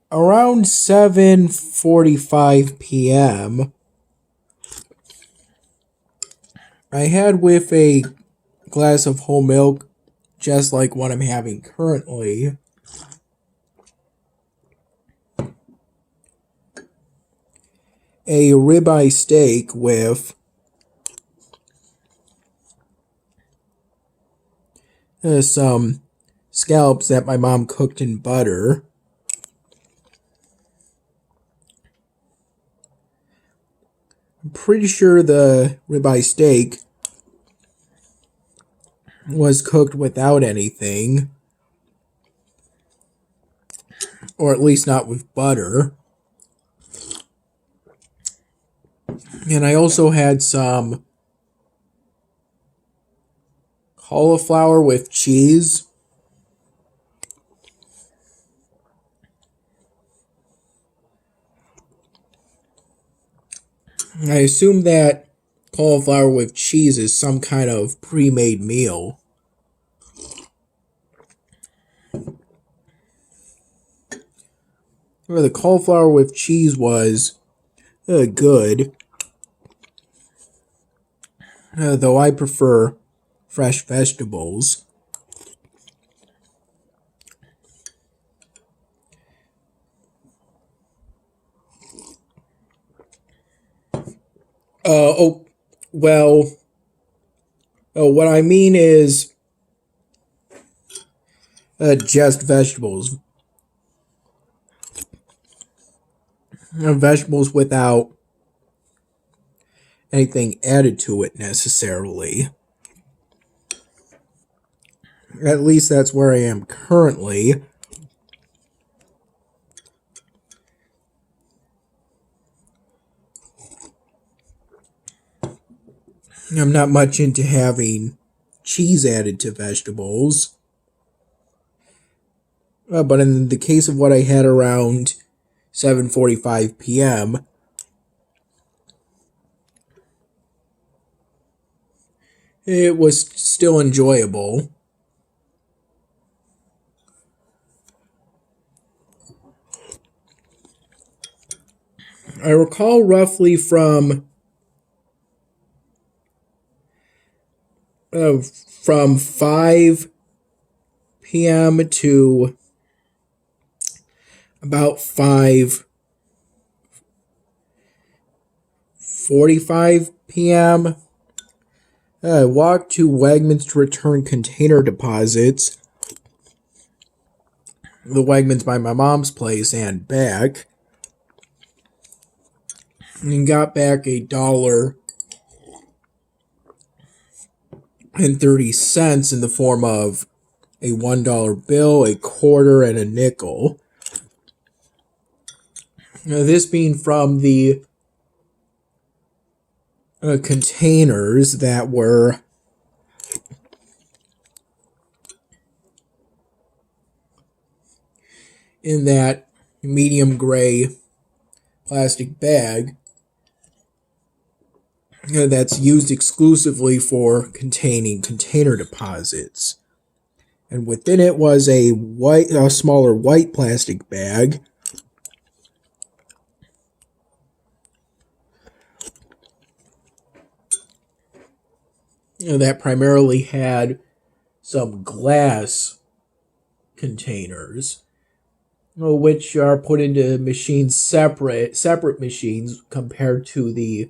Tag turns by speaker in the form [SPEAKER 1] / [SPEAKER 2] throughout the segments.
[SPEAKER 1] Around 7:45 p.m., I had with a glass of whole milk, just like what I'm having currently, a ribeye steak with some scallops that my mom cooked in butter. I'm pretty sure the ribeye steak was cooked without anything, or at least not with butter. And I also had some cauliflower with cheese. I assume that cauliflower with cheese is some kind of pre-made meal. Well, the cauliflower with cheese was good, though I prefer fresh vegetables. Oh, well, what I mean is just vegetables. Vegetables without anything added to it necessarily. At least that's where I am currently. I'm not much into having cheese added to vegetables. But in the case of what I had around 7:45 p.m., it was still enjoyable. I recall roughly from 5 p.m. to about 5:45 p.m. I walked to Wegmans to return container deposits. The Wegmans by my mom's place and back. And got back $1.30 in the form of a $1 bill, a quarter, and a nickel. Now, this being from the containers that were in that medium gray plastic bag that's used exclusively for containing container deposits. And within it was a smaller white plastic bag that primarily had some glass containers, which are put into machines separate machines compared to the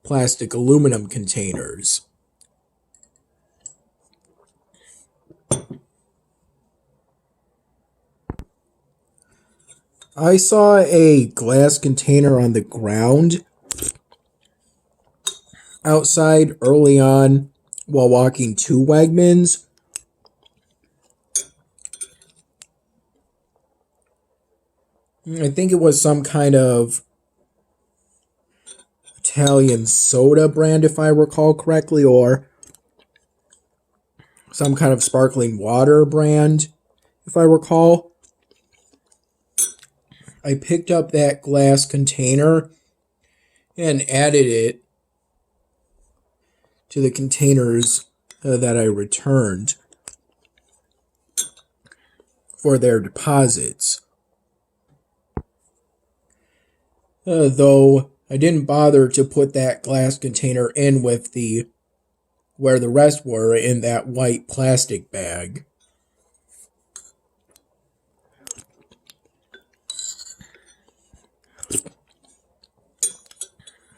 [SPEAKER 1] plastic aluminum containers. I saw a glass container on the ground outside early on while walking to Wegmans. I think it was some kind of Italian soda brand, if I recall correctly, or some kind of sparkling water brand, if I recall. I picked up that glass container and added it to the containers that I returned for their deposits. though I didn't bother to put that glass container in with the where the rest were in that white plastic bag.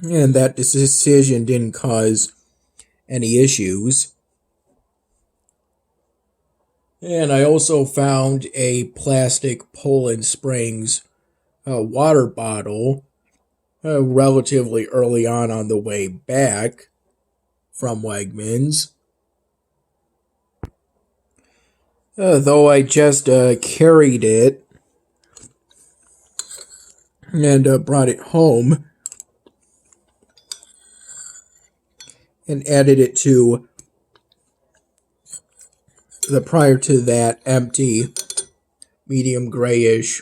[SPEAKER 1] And that decision didn't cause any issues. And I also found a plastic Poland Springs water bottle relatively early on the way back from Wegmans. Though I just carried it and brought it home and added it to the prior to that empty medium grayish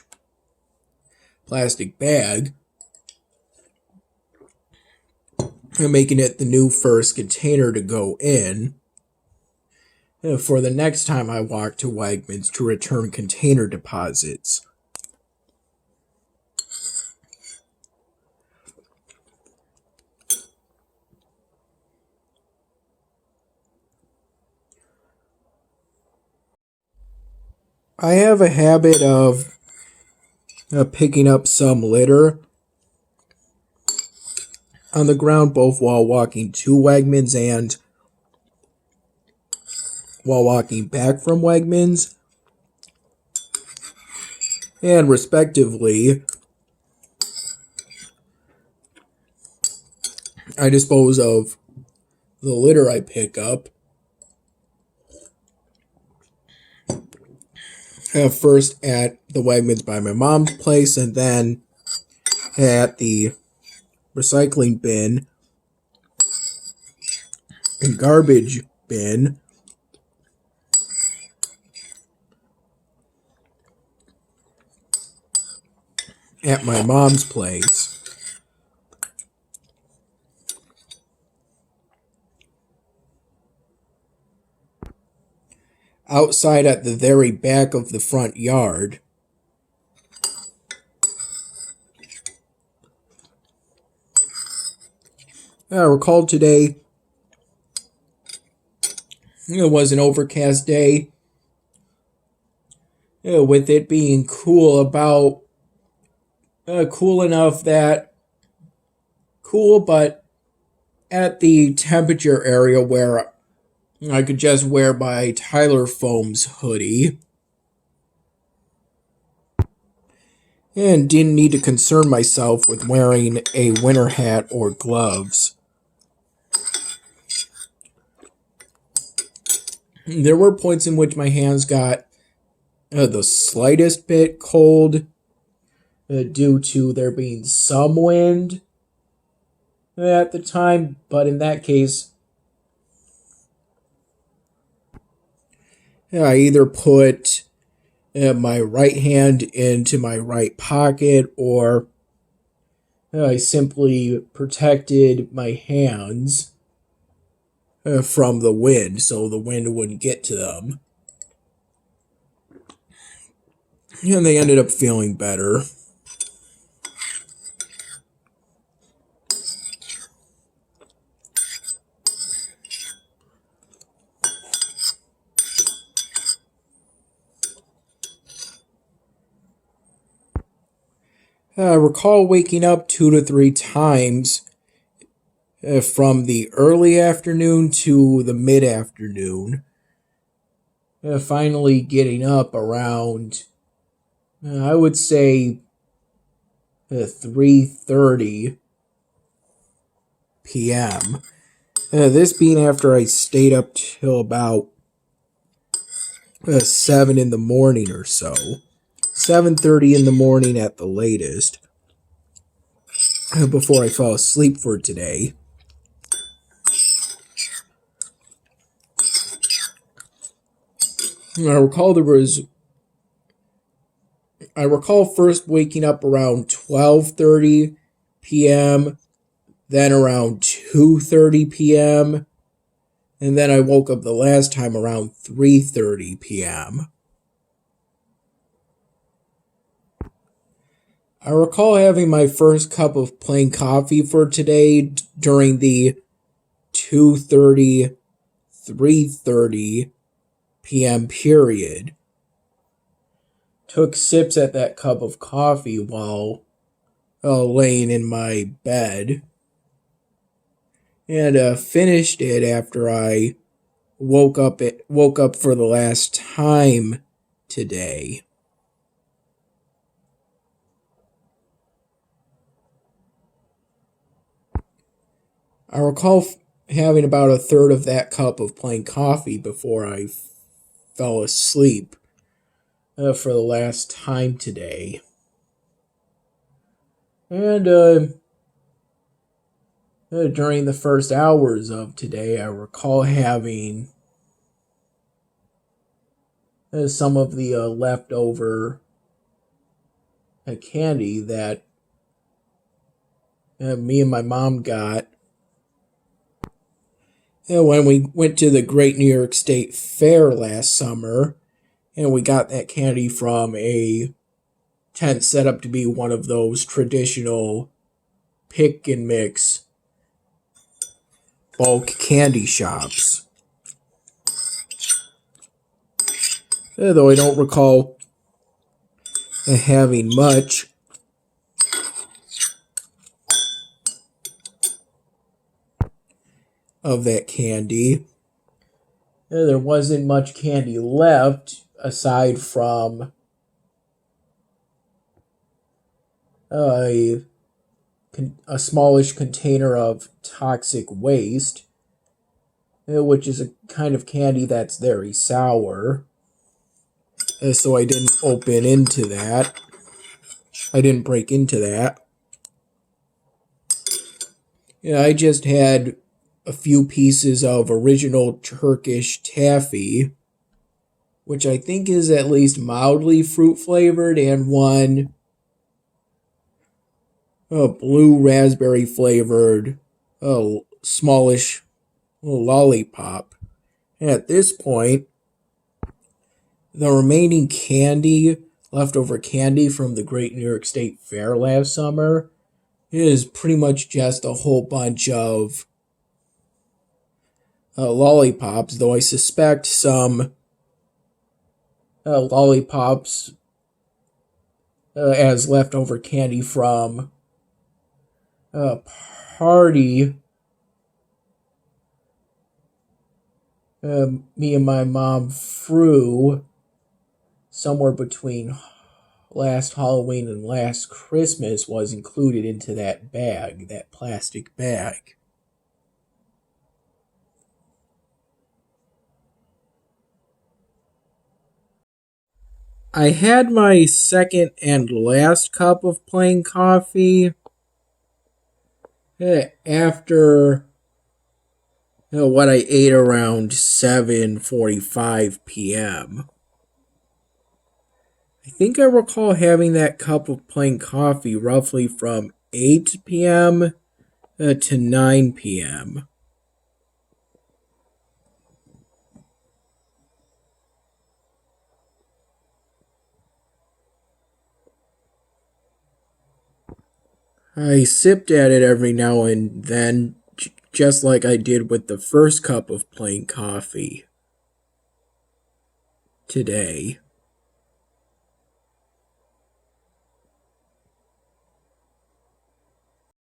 [SPEAKER 1] plastic bag, and making it the new first container to go in for the next time I walk to Wegmans to return container deposits. I have a habit of picking up some litter on the ground both while walking to Wegmans and while walking back from Wegmans, and respectively, I dispose of the litter I pick up first at the Wegmans by my mom's place and then at the recycling bin and garbage bin at my mom's place. Outside at the very back of the front yard, I recall today it was an overcast day, with it being cool about cool enough that cool, but at the temperature area where I could just wear my Tyler Foams hoodie and didn't need to concern myself with wearing a winter hat or gloves. There were points in which my hands got the slightest bit cold due to there being some wind at the time, but in that case, I either put my right hand into my right pocket or I simply protected my hands from the wind so the wind wouldn't get to them. And they ended up feeling better. I recall waking up 2 to 3 times from the early afternoon to the mid-afternoon. Finally getting up around, I would say, 3:30 p.m. This being after I stayed up till about 7 in the morning or so. 7:30 in the morning at the latest, before I fell asleep for today. I recall first waking up around 12:30 p.m., then around 2:30 p.m., and then I woke up the last time around 3:30 p.m. I recall having my first cup of plain coffee for today during the 2:30, 3:30 p.m. period. Took sips at that cup of coffee while laying in my bed, and finished it after I woke up for the last time today. I recall having about a third of that cup of plain coffee before I fell asleep for the last time today. And during the first hours of today, I recall having some of the leftover candy that me and my mom got when we went to the Great New York State Fair last summer. And we got that candy from a tent set up to be one of those traditional pick and mix bulk candy shops. Though I don't recall having much. Of that candy. There wasn't much candy left aside from a smallish container of toxic waste, which is a kind of candy that's very sour. So I didn't open into that. I didn't break into that. I just had a few pieces of original Turkish taffy, which I think is at least mildly fruit flavored, and one blue raspberry flavored smallish lollipop. And at this point, the remaining candy, leftover candy from the Great New York State Fair last summer, is pretty much just a whole bunch of lollipops, though I suspect some lollipops as leftover candy from a party me and my mom threw somewhere between last Halloween and last Christmas was included into that bag, that plastic bag. I had my second and last cup of plain coffee after what I ate around 7:45 p.m. I think I recall having that cup of plain coffee roughly from 8 p.m. To 9 p.m. I sipped at it every now and then, just like I did with the first cup of plain coffee today.